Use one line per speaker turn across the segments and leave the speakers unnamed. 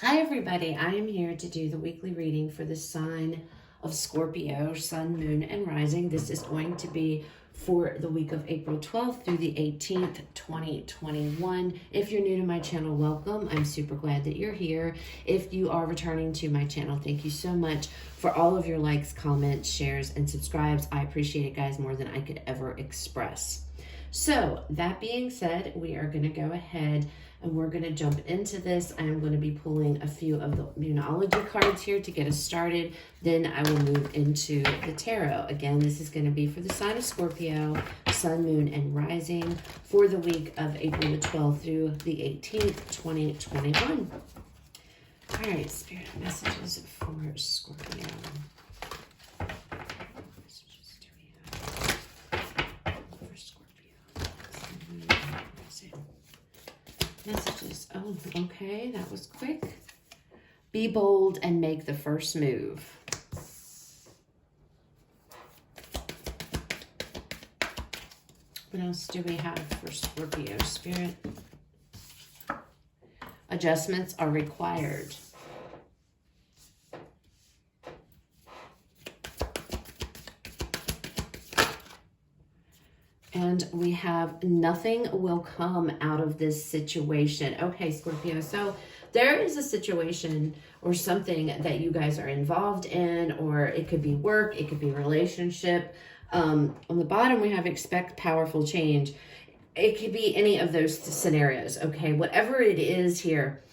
Hi everybody, I am here to do the weekly reading for the sign of Scorpio, Sun, Moon, and Rising. This is going to be for the week of April 12th through the 18th, 2021. If you're new to my channel, welcome. I'm super glad that you're here. If you are returning to my channel, thank you so much for all of your likes, comments, shares, and subscribes. I appreciate it, guys, more than I could ever express. So that being said, we are going to go ahead and we're going to jump into this. I'm going to be pulling a few of the Moonology cards here to get us started. Then I will move into the tarot. Again, this is going to be for the sign of Scorpio, Sun, Moon, and Rising for the week of April the 12th through the 18th, 2021. All right, Spirit messages for Scorpio. Messages. Oh, okay. That was quick. Be bold and make the first move. What else do we have for Scorpio, Spirit? Adjustments are required. And we have nothing will come out of this situation. Okay, Scorpio, so there is a situation or something that you guys are involved in, or it could be work, it could be relationship. On the bottom, we have expect powerful change. It could be any of those scenarios, okay? Whatever it is here,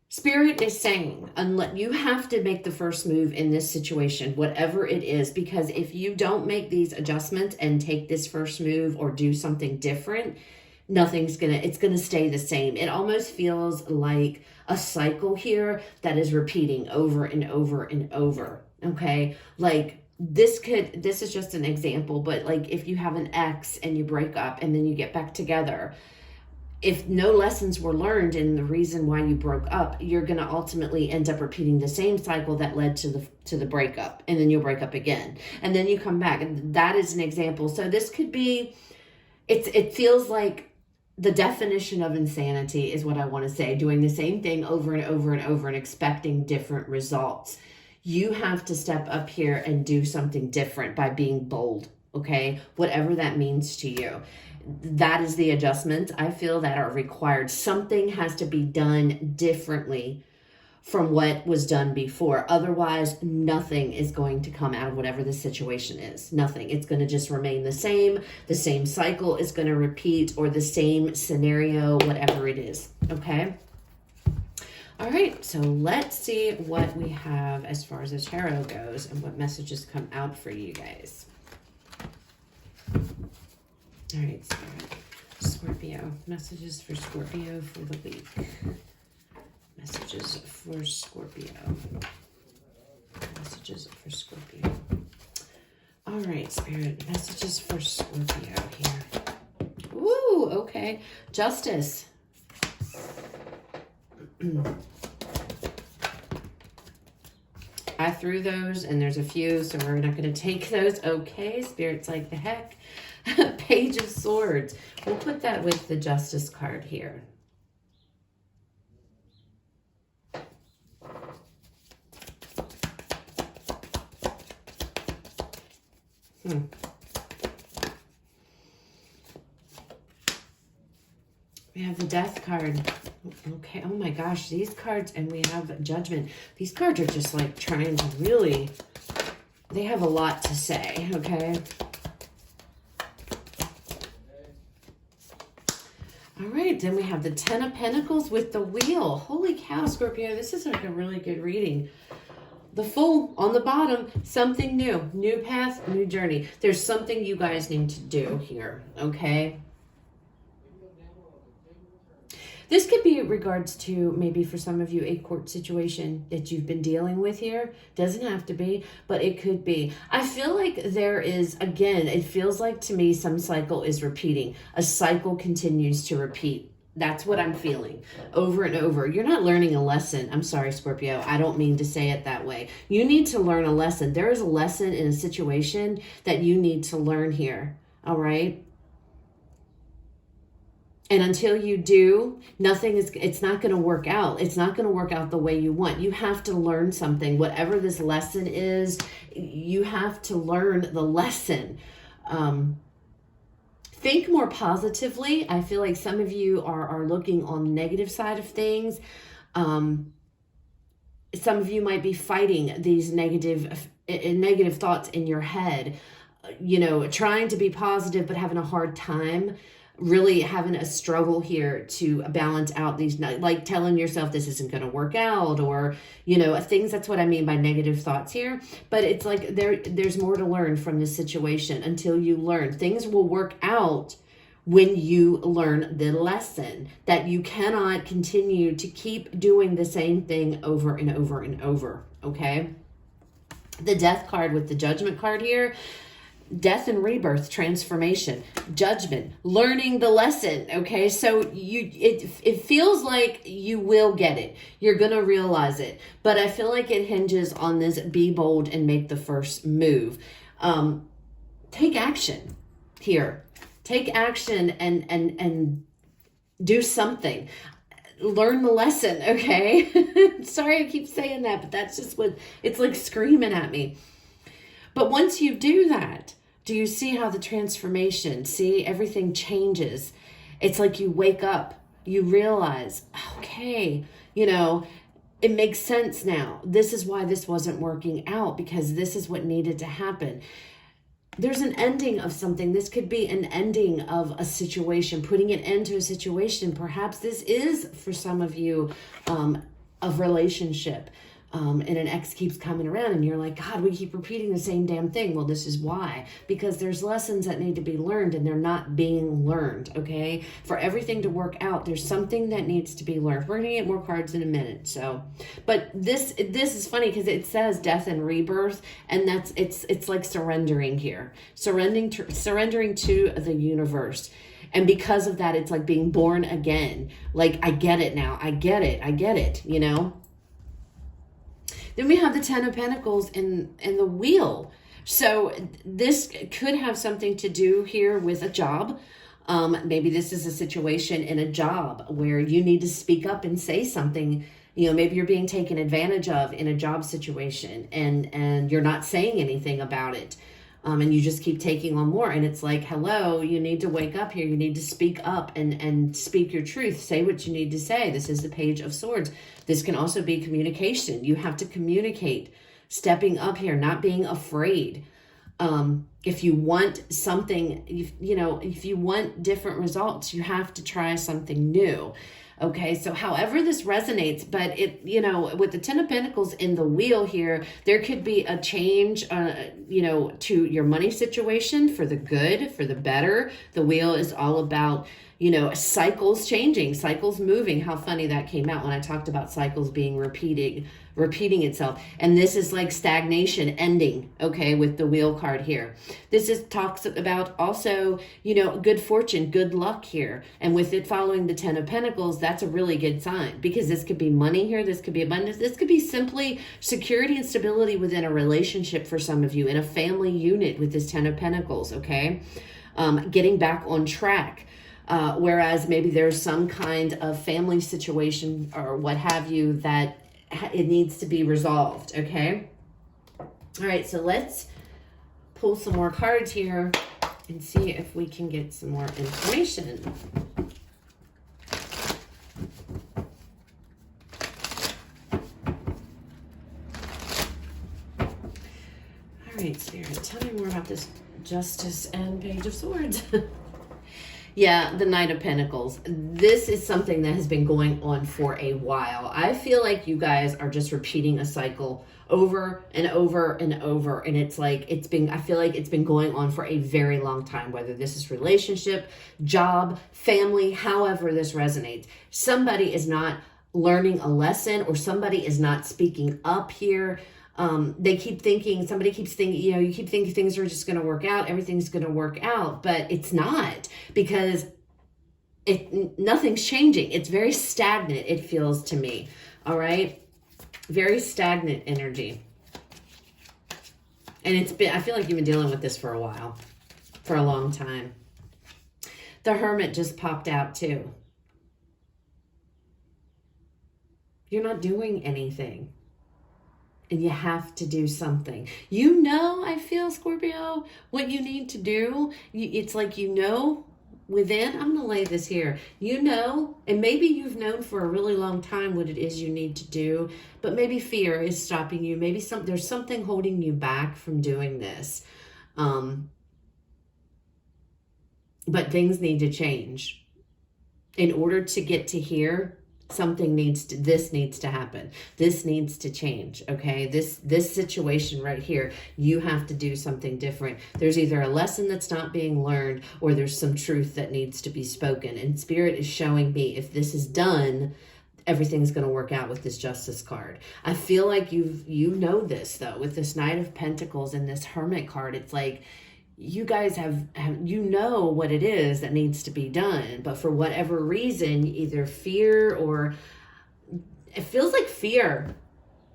Spirit is saying, unless you have to make the first move in this situation, whatever it is, because if you don't make these adjustments and take this first move or do something different, it's gonna stay the same. It almost feels like a cycle here that is repeating over and over and over, okay? Like this is just an example, but like if you have an ex and you break up and then you get back together, if no lessons were learned in the reason why you broke up, you're going to ultimately end up repeating the same cycle that led to the breakup, and then you'll break up again, and then you come back. And that is an example. So this could be, it feels like the definition of insanity is what I want to say, doing the same thing over and over and over and expecting different results. You have to step up here and do something different by being bold, okay? Whatever that means to you. That is the adjustments I feel that are required. Something has to be done differently from what was done before. Otherwise, nothing is going to come out of whatever the situation is. Nothing. It's going to just remain the same. The same cycle is going to repeat, or the same scenario, whatever it is. Okay? All right, so let's see what we have as far as the tarot goes and what messages come out for you guys. All right, Spirit. Scorpio. Messages for Scorpio for the week. Messages for Scorpio. Messages for Scorpio. All right, Spirit. Messages for Scorpio here. Ooh, okay. Justice. I threw those, and there's a few, so we're not going to take those. Okay, Spirit's like, the heck. Page of Swords. We'll put that with the Justice card here. We have the Death card. Okay, oh my gosh, these cards, and we have Judgment. These cards are just like trying to really, they have a lot to say, okay? All right, then we have the Ten of Pentacles with the Wheel. Holy cow, Scorpio, this is like a really good reading. The Fool on the bottom, something new. New path, new journey. There's something you guys need to do here, okay? This could be in regards to maybe for some of you a court situation that you've been dealing with here. Doesn't have to be, but it could be. I feel like there is, again, it feels like to me some cycle is repeating. A cycle continues to repeat. That's what I'm feeling over and over. You're not learning a lesson. I'm sorry, Scorpio. I don't mean to say it that way. You need to learn a lesson. There is a lesson in a situation that you need to learn here. All right? And until you do, it's not going to work out. It's not going to work out the way you want. You have to learn something. Whatever this lesson is, you have to learn the lesson. Think more positively. I feel like some of you are looking on the negative side of things. Some of you might be fighting these negative thoughts in your head, trying to be positive, but having a hard time, really having a struggle here to balance out these, like telling yourself this isn't going to work out, or, things. That's what I mean by negative thoughts here. But it's like there's more to learn from this situation. Until you learn, things will work out when you learn the lesson that you cannot continue to keep doing the same thing over and over and over. Okay. The Death card with the Judgment card here. Death and rebirth, transformation, judgment, learning the lesson. Okay, so it feels like you will get it. You're gonna realize it, but I feel like it hinges on this: be bold and make the first move. Take action here. Take action and do something. Learn the lesson. Okay. Sorry, I keep saying that, but that's just what it's like screaming at me. But once you do that, do you see how the transformation, see, everything changes? It's like you wake up, you realize, okay, it makes sense now. This is why this wasn't working out, because this is what needed to happen. There's an ending of something. This could be an ending of a situation, putting an end to a situation. Perhaps this is, for some of you, a relationship. And an ex keeps coming around and you're like, God, we keep repeating the same damn thing. Well, this is why, because there's lessons that need to be learned and they're not being learned. Okay. For everything to work out, there's something that needs to be learned. We're going to get more cards in a minute. So, but this is funny because it says death and rebirth, and it's like surrendering here, surrendering to the universe. And because of that, it's like being born again. Like, I get it now. I get it, Then we have the Ten of Pentacles in the Wheel. So this could have something to do here with a job. Maybe this is a situation in a job where you need to speak up and say something. Maybe you're being taken advantage of in a job situation and you're not saying anything about it. And you just keep taking on more. And it's like, hello, you need to wake up here. You need to speak up and speak your truth. Say what you need to say. This is the Page of Swords. This can also be communication. You have to communicate, stepping up here, not being afraid. If you want something, if you want different results, you have to try something new. Okay, so however this resonates, but with the Ten of Pentacles in the Wheel here, there could be a change, to your money situation for the good, for the better. The Wheel is all about, cycles changing, cycles moving. How funny that came out when I talked about cycles being repeating itself. And this is like stagnation ending, okay, with the Wheel card here. This talks about also, good fortune, good luck here. And with it following the Ten of Pentacles, that's a really good sign, because this could be money here. This could be abundance. This could be simply security and stability within a relationship for some of you, in a family unit with this Ten of Pentacles, okay? Getting back on track. Whereas maybe there's some kind of family situation or what have you that it needs to be resolved, okay? All right, so let's pull some more cards here and see if we can get some more information. All right, Spirit, tell me more about this Justice and Page of Swords. Yeah, the Knight of Pentacles. This is something that has been going on for a while. I feel like you guys are just repeating a cycle over and over and over. And it's like, I feel like it's been going on for a very long time, whether this is relationship, job, family, however this resonates. Somebody is not learning a lesson, or somebody is not speaking up here. Somebody keeps thinking, you keep thinking things are just going to work out. Everything's going to work out, but it's not, because nothing's changing. It's very stagnant. It feels to me. All right. Very stagnant energy. And I feel like you've been dealing with this for a while, for a long time. The Hermit just popped out too. You're not doing anything. And you have to do something. You know, I feel, Scorpio, what you need to do. It's like, you know, within, I'm going to lay this here. You know, and maybe you've known for a really long time what it is you need to do, but maybe fear is stopping you. Maybe there's something holding you back from doing this. But things need to change. In order to get to here, this needs to happen. This needs to change, okay? This situation right here, you have to do something different. There's either a lesson that's not being learned, or there's some truth that needs to be spoken. And Spirit is showing me, if this is done, everything's going to work out with this Justice card. I feel like you know this, though, with this Knight of Pentacles and this Hermit card. It's like, you guys have you know what it is that needs to be done, but for whatever reason, either fear, or it feels like fear,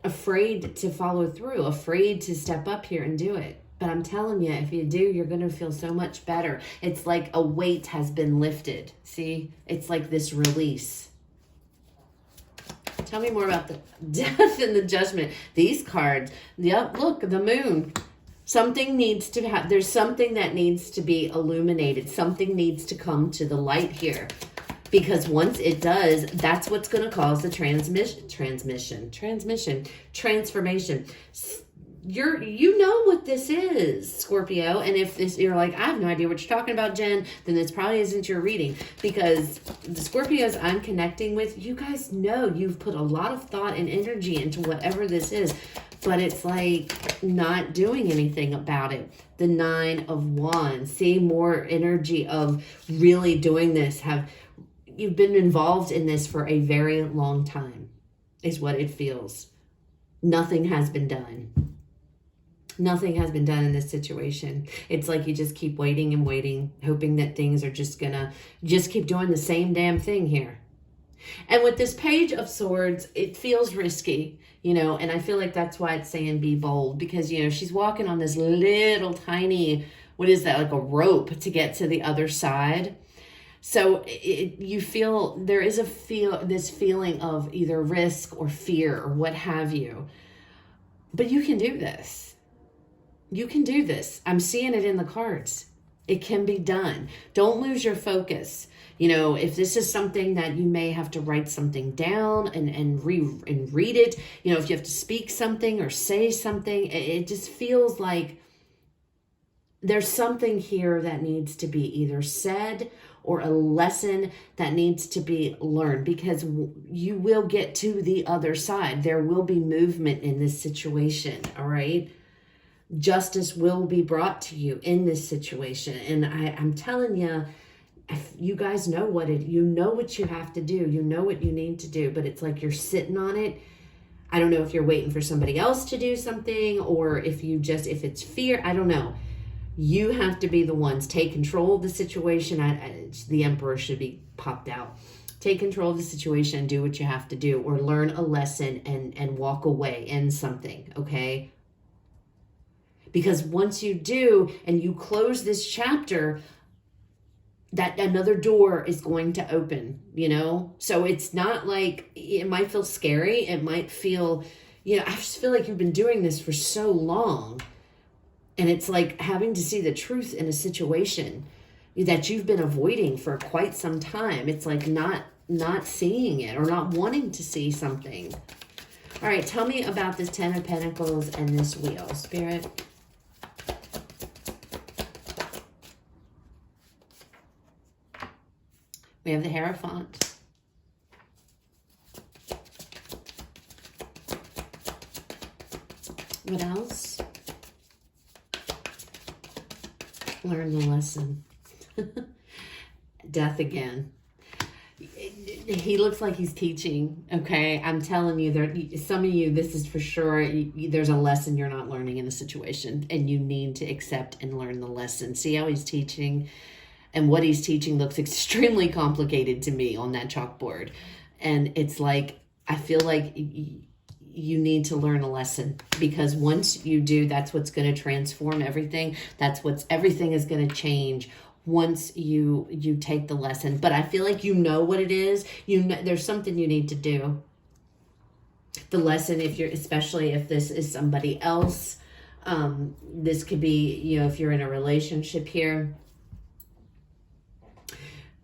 afraid to follow through, afraid to step up here and do it. But I'm telling you, if you do, you're going to feel so much better. It's like a weight has been lifted. See, it's like this release. Tell me more about the Death and the Judgment. These cards, yep, look, the Moon. Something needs to have, there's something that needs to be illuminated. Something needs to come to the light here. Because once it does, that's what's going to cause the transformation. You know what this is, Scorpio. And if you're like, I have no idea what you're talking about, Jen, then this probably isn't your reading. Because the Scorpios I'm connecting with, you guys know you've put a lot of thought and energy into whatever this is. But it's like not doing anything about it. The Nine of Wands. See, more energy of really doing this. You've been involved in this for a very long time, is what it feels. Nothing has been done. Nothing has been done in this situation. It's like you just keep waiting and waiting, hoping that things are just gonna keep doing the same damn thing here. And with this Page of Swords, it feels risky, you know, and I feel like that's why it's saying be bold, because, you know, she's walking on this little tiny, what is that, like a rope to get to the other side. So you feel, there is this feeling of either risk or fear or what have you. But you can do this. You can do this. I'm seeing it in the cards. It can be done. Don't lose your focus. You know, if this is something that you may have to write something down and read it, you know, if you have to speak something or say something, it just feels like there's something here that needs to be either said or a lesson that needs to be learned, because you will get to the other side. There will be movement in this situation, all right? Justice will be brought to you in this situation. And I'm telling you, if you guys know what you have to do, you know what you need to do, but it's like you're sitting on it. I don't know if you're waiting for somebody else to do something, or if it's fear, I don't know. You have to be the ones. Take control of the situation. The Emperor should be popped out. Take control of the situation and do what you have to do, or learn a lesson and walk away in something, okay? Because once you do and you close this chapter, that another door is going to open, you know? So it's not like, it might feel scary. It might feel, you know, I just feel like you've been doing this for so long. And it's like having to see the truth in a situation that you've been avoiding for quite some time. It's like not seeing it, or not wanting to see something. All right, tell me about this Ten of Pentacles and this Wheel, Spirit. We have the Hierophant. What else? Learn the lesson. Death again. He looks like he's teaching, okay? I'm telling you, some of you, this is for sure, there's a lesson you're not learning in the situation, and you need to accept and learn the lesson. See how he's teaching? And what he's teaching looks extremely complicated to me on that chalkboard. And it's like, I feel like you need to learn a lesson, because once you do, that's what's going to transform everything. Everything is going to change once you take the lesson. But I feel like you know what it is. You know, there's something you need to do. The lesson, if you're, especially if this is somebody else, this could be, you know, if you're in a relationship here,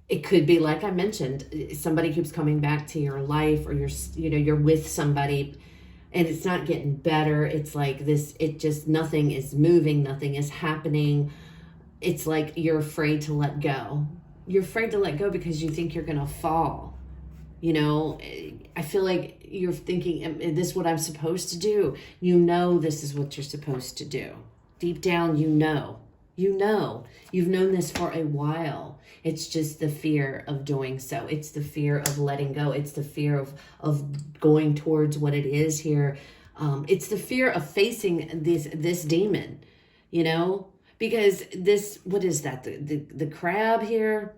it could be, like I mentioned, somebody keeps coming back to your life, or you're, you know, you're with somebody and it's not getting better. It's like this, it just, nothing is moving, nothing is happening. It's like you're afraid to let go. You're afraid to let go because you think you're going to fall. You know, I feel like you're thinking, is this what I'm supposed to do? You know, this is what you're supposed to do. Deep down, you know. You know. You've known this for a while. It's just the fear of doing so. It's the fear of letting go. It's the fear of going towards what it is here. It's the fear of facing this demon, you know, because this, what is that? The crab here?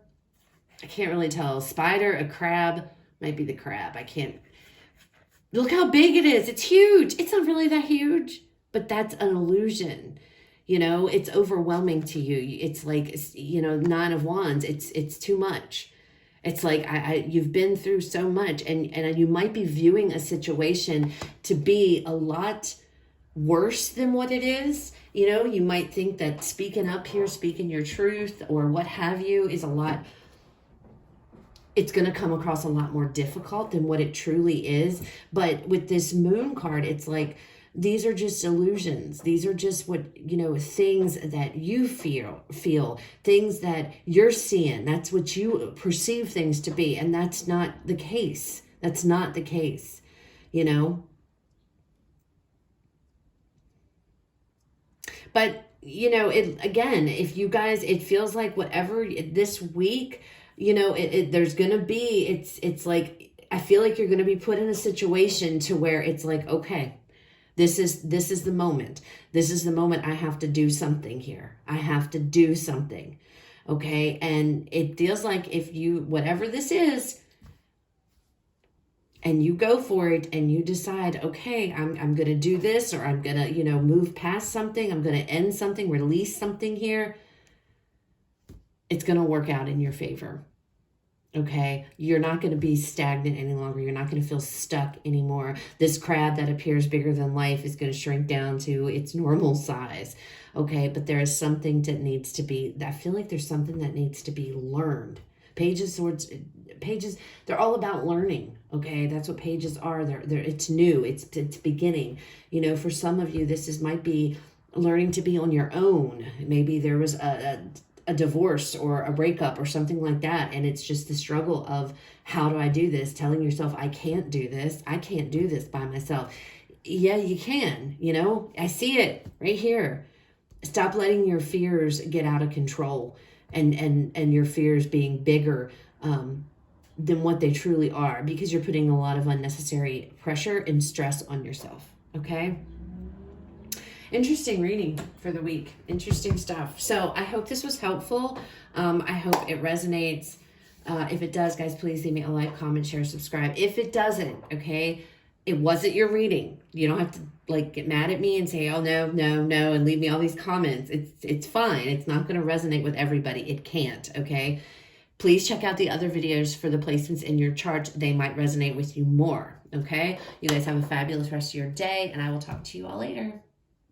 I can't really tell. A spider, a crab, might be the crab. I can't. Look how big it is. It's huge. It's not really that huge, but that's an illusion. You know, it's overwhelming to you. It's like, you know, 9 of Wands. It's too much. It's like, you've been through so much, and you might be viewing a situation to be a lot worse than what it is. You know, you might think that speaking up here, speaking your truth or what have you is a lot, it's going to come across a lot more difficult than what it truly is. But with this moon card, it's like, these are just illusions. These are just what, you know, things that you feel, things that you're seeing. That's what you perceive things to be. And that's not the case. That's not the case, you know. But, you know, it, again, if you guys, it feels like whatever this week, you know, there's going to be, it's like, I feel like you're going to be put in a situation to where it's like, okay, this is the moment. This is the moment I have to do something here. I have to do something. Okay. And it feels like if you, whatever this is, and you go for it and you decide, okay, I'm going to do this, or I'm going to, you know, move past something. I'm going to end something, release something here. It's going to work out in your favor. Okay, you're not going to be stagnant any longer. You're not going to feel stuck anymore. This crab that appears bigger than life is going to shrink down to its normal size. Okay, but there is something that needs to be, I feel like there's something that needs to be learned. Pages, swords, pages, they're all about learning. Okay, that's what pages are. It's new. It's beginning. You know, for some of you, might be learning to be on your own. Maybe there was a divorce or a breakup or something like that, and it's just the struggle of, how do I do this? Telling yourself, I can't do this. I can't do this by myself. Yeah, you can. You know, I see it right here. Stop letting your fears get out of control, and your fears being bigger than what they truly are, because you're putting a lot of unnecessary pressure and stress on yourself. Okay. Interesting reading for the week. Interesting stuff. So I hope this was helpful. I hope it resonates. If it does, guys, please leave me a like, comment, share, subscribe. If it doesn't, okay, it wasn't your reading. You don't have to like get mad at me and say, oh, no, and leave me all these comments. It's fine. It's not going to resonate with everybody. It can't, okay? Please check out the other videos for the placements in your chart. They might resonate with you more, okay? You guys have a fabulous rest of your day, and I will talk to you all later.